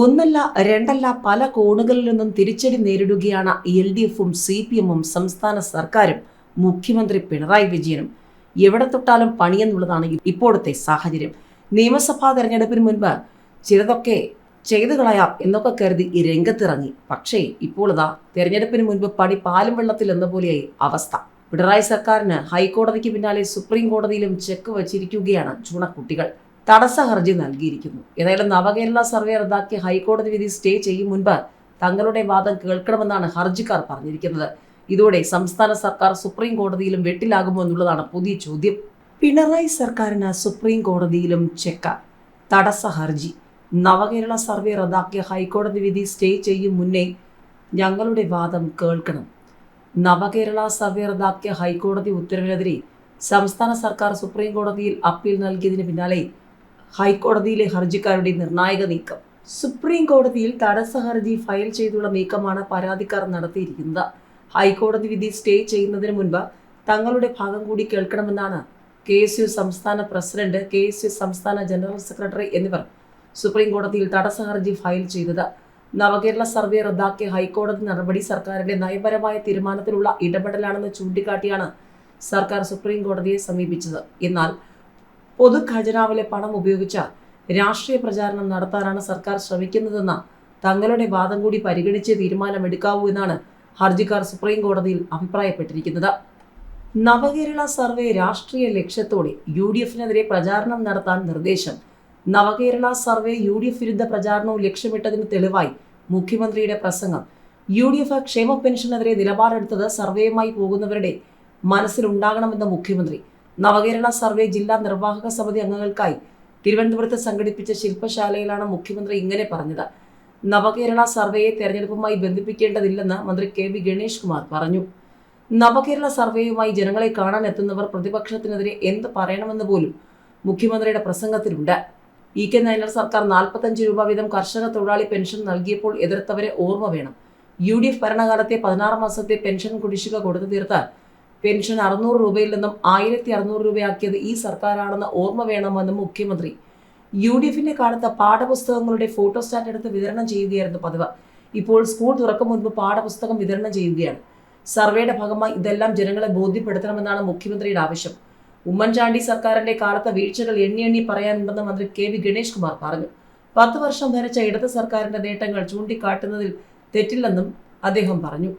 ഒന്നല്ല രണ്ടല്ല പല കോണുകളിൽ നിന്നും തിരിച്ചടി നേരിടുകയാണ് LDFും CPMും സംസ്ഥാന സർക്കാരും മുഖ്യമന്ത്രി പിണറായി വിജയനും. എവിടെ തൊട്ടാലും പണിയെന്നുള്ളതാണ് ഇപ്പോഴത്തെ സാഹചര്യം. നിയമസഭാ തെരഞ്ഞെടുപ്പിന് മുൻപ് ചിലതൊക്കെ ചെയ്തു കളയാം എന്നൊക്കെ കരുതി രംഗത്തിറങ്ങി. പക്ഷേ ഇപ്പോൾ ഇതാ തെരഞ്ഞെടുപ്പിന് മുൻപ് പണി പാലും വെള്ളത്തിൽ എന്ന പോലെയായി അവസ്ഥ. പിണറായി സർക്കാരിന് ഹൈക്കോടതിക്ക് പിന്നാലെ സുപ്രീം കോടതിയിലും ചെക്ക് വച്ചിരിക്കുകയാണ് ചൂണക്കുട്ടികൾ. തടസ്സ ഹർജി നൽകിയിരിക്കുന്നു. ഏതായാലും നവകേരള സർവേ റദ്ദാക്കിയ ഹൈക്കോടതി വിധി സ്റ്റേ ചെയ്യും മുൻപ് തങ്ങളുടെ വാദം കേൾക്കണമെന്നാണ് ഹർജിക്കാർ പറഞ്ഞിരിക്കുന്നത്. ഇതോടെ സംസ്ഥാന സർക്കാർ സുപ്രീം കോടതിയിലും വെട്ടിലാകുമോ എന്നുള്ളതാണ് പുതിയ ചോദ്യം. പിണറായി സർക്കാരിന് സുപ്രീം കോടതിയിലും ചെക്ക. തടസ്സ ഹർജി. നവകേരള സർവേ റദ്ദാക്കിയ ഹൈക്കോടതി വിധി സ്റ്റേ ചെയ്യും മുന്നേ ഞങ്ങളുടെ വാദം കേൾക്കണം. നവകേരള സർവേ റദ്ദാക്കിയ ഹൈക്കോടതി ഉത്തരവിനെതിരെ സംസ്ഥാന സർക്കാർ സുപ്രീം കോടതിയിൽ അപ്പീൽ നൽകിയതിന് പിന്നാലെ ഹൈക്കോടതിയിലെ ഹർജിക്കാരുടെ നിർണായക നീക്കം. സുപ്രീം കോടതിയിൽ തടസ്സ ഹർജി ഫയൽ ചെയ്തുള്ള നീക്കമാണ് പരാതിക്കാർ നടത്തിയിരിക്കുന്നത്. ഹൈക്കോടതി വിധി സ്റ്റേ ചെയ്യുന്നതിന് മുൻപ് തങ്ങളുടെ ഭാഗം കൂടി കേൾക്കണമെന്നാണ് KSU സംസ്ഥാന പ്രസിഡന്റ്, KSU സംസ്ഥാന ജനറൽ സെക്രട്ടറി എന്നിവർ സുപ്രീം കോടതിയിൽ തടസ്സ ഹർജി ഫയൽ ചെയ്തത്. നവകേരള സർവേ റദ്ദാക്കിയ ഹൈക്കോടതി നടപടി സർക്കാരിന്റെ നയപരമായ തീരുമാനത്തിലുള്ള ഇടപെടലാണെന്ന് ചൂണ്ടിക്കാട്ടിയാണ് സർക്കാർ സുപ്രീം കോടതിയെ സമീപിച്ചത്. എന്നാൽ പൊതു ഖജനാവിലെ പണം ഉപയോഗിച്ച് രാഷ്ട്രീയ പ്രചാരണം നടത്താനാണ് സർക്കാർ ശ്രമിക്കുന്നതെന്ന തങ്ങളുടെ വാദം കൂടി പരിഗണിച്ച് തീരുമാനമെടുക്കാവൂ എന്നാണ് ഹർജിക്കാർ സുപ്രീം കോടതിയിൽ അഭിപ്രായപ്പെട്ടിരിക്കുന്നത്. നവകേരള സർവേ രാഷ്ട്രീയ ലക്ഷ്യത്തോടെ UDFനെതിരെ പ്രചാരണം നടത്താൻ നിർദ്ദേശം. നവകേരള സർവേ UDF വിരുദ്ധ പ്രചാരണവും ലക്ഷ്യമിട്ടതിന് തെളിവായി മുഖ്യമന്ത്രിയുടെ പ്രസംഗം. UDF ക്ഷേമ പെൻഷനെതിരെ നിലപാടെടുത്തത് സർവേയുമായി പോകുന്നവരുടെ മനസ്സിലുണ്ടാകണമെന്ന മുഖ്യമന്ത്രി. നവകേരള സർവേ ജില്ലാ നിർവാഹക സമിതി അംഗങ്ങൾക്കായി തിരുവനന്തപുരത്ത് സംഘടിപ്പിച്ച ശില്പശാലയിലാണ് മുഖ്യമന്ത്രി ഇങ്ങനെ പറഞ്ഞത്. നവകേരള സർവേയെ തെരഞ്ഞെടുപ്പുമായി ബന്ധിപ്പിക്കേണ്ടതില്ലെന്ന് മന്ത്രി KV ഗണേഷ് കുമാർ പറഞ്ഞു. നവകേരള സർവേയുമായി ജനങ്ങളെ കാണാൻ എത്തുന്നവർ പ്രതിപക്ഷത്തിനെതിരെ എന്ത് പറയണമെന്ന് പോലും മുഖ്യമന്ത്രിയുടെ പ്രസംഗത്തിലുണ്ട്. EK നായനാർ സർക്കാർ 45 രൂപ വീതം കർഷക തൊഴിലാളി പെൻഷൻ നൽകിയപ്പോൾ എതിർത്തവരെ ഓർമ്മ വേണം. UDF ഭരണകാലത്തെ 16 മാസത്തെ പെൻഷൻ കുടിശ്ശിക കൊടുത്തു തീർത്ത് പെൻഷൻ 600 രൂപയിൽ നിന്നും 1600 രൂപയാക്കിയത് ഈ സർക്കാരാണെന്ന് ഓർമ്മ വേണമെന്നും മുഖ്യമന്ത്രി. UDFന്റെ കാലത്ത് പാഠപുസ്തകങ്ങളുടെ ഫോട്ടോസ്റ്റാറ്റ് എടുത്ത് വിതരണം ചെയ്യുകയായിരുന്നു പതിവ്. ഇപ്പോൾ സ്കൂൾ തുറക്കും മുൻപ് പാഠപുസ്തകം വിതരണം ചെയ്യുകയാണ്. സർവേയുടെ ഭാഗമായി ഇതെല്ലാം ജനങ്ങളെ ബോധ്യപ്പെടുത്തണമെന്നാണ് മുഖ്യമന്ത്രിയുടെ ആവശ്യം. ഉമ്മൻചാണ്ടി സർക്കാരിന്റെ കാലത്തെ വീഴ്ചകൾ എണ്ണി പറയാനുണ്ടെന്ന് മന്ത്രി KV ഗണേഷ് കുമാർ പറഞ്ഞു. 10 വർഷം ഭരിച്ച ഇടത് സർക്കാരിന്റെ നേട്ടങ്ങൾ ചൂണ്ടിക്കാട്ടുന്നതിൽ തെറ്റില്ലെന്നും അദ്ദേഹം പറഞ്ഞു.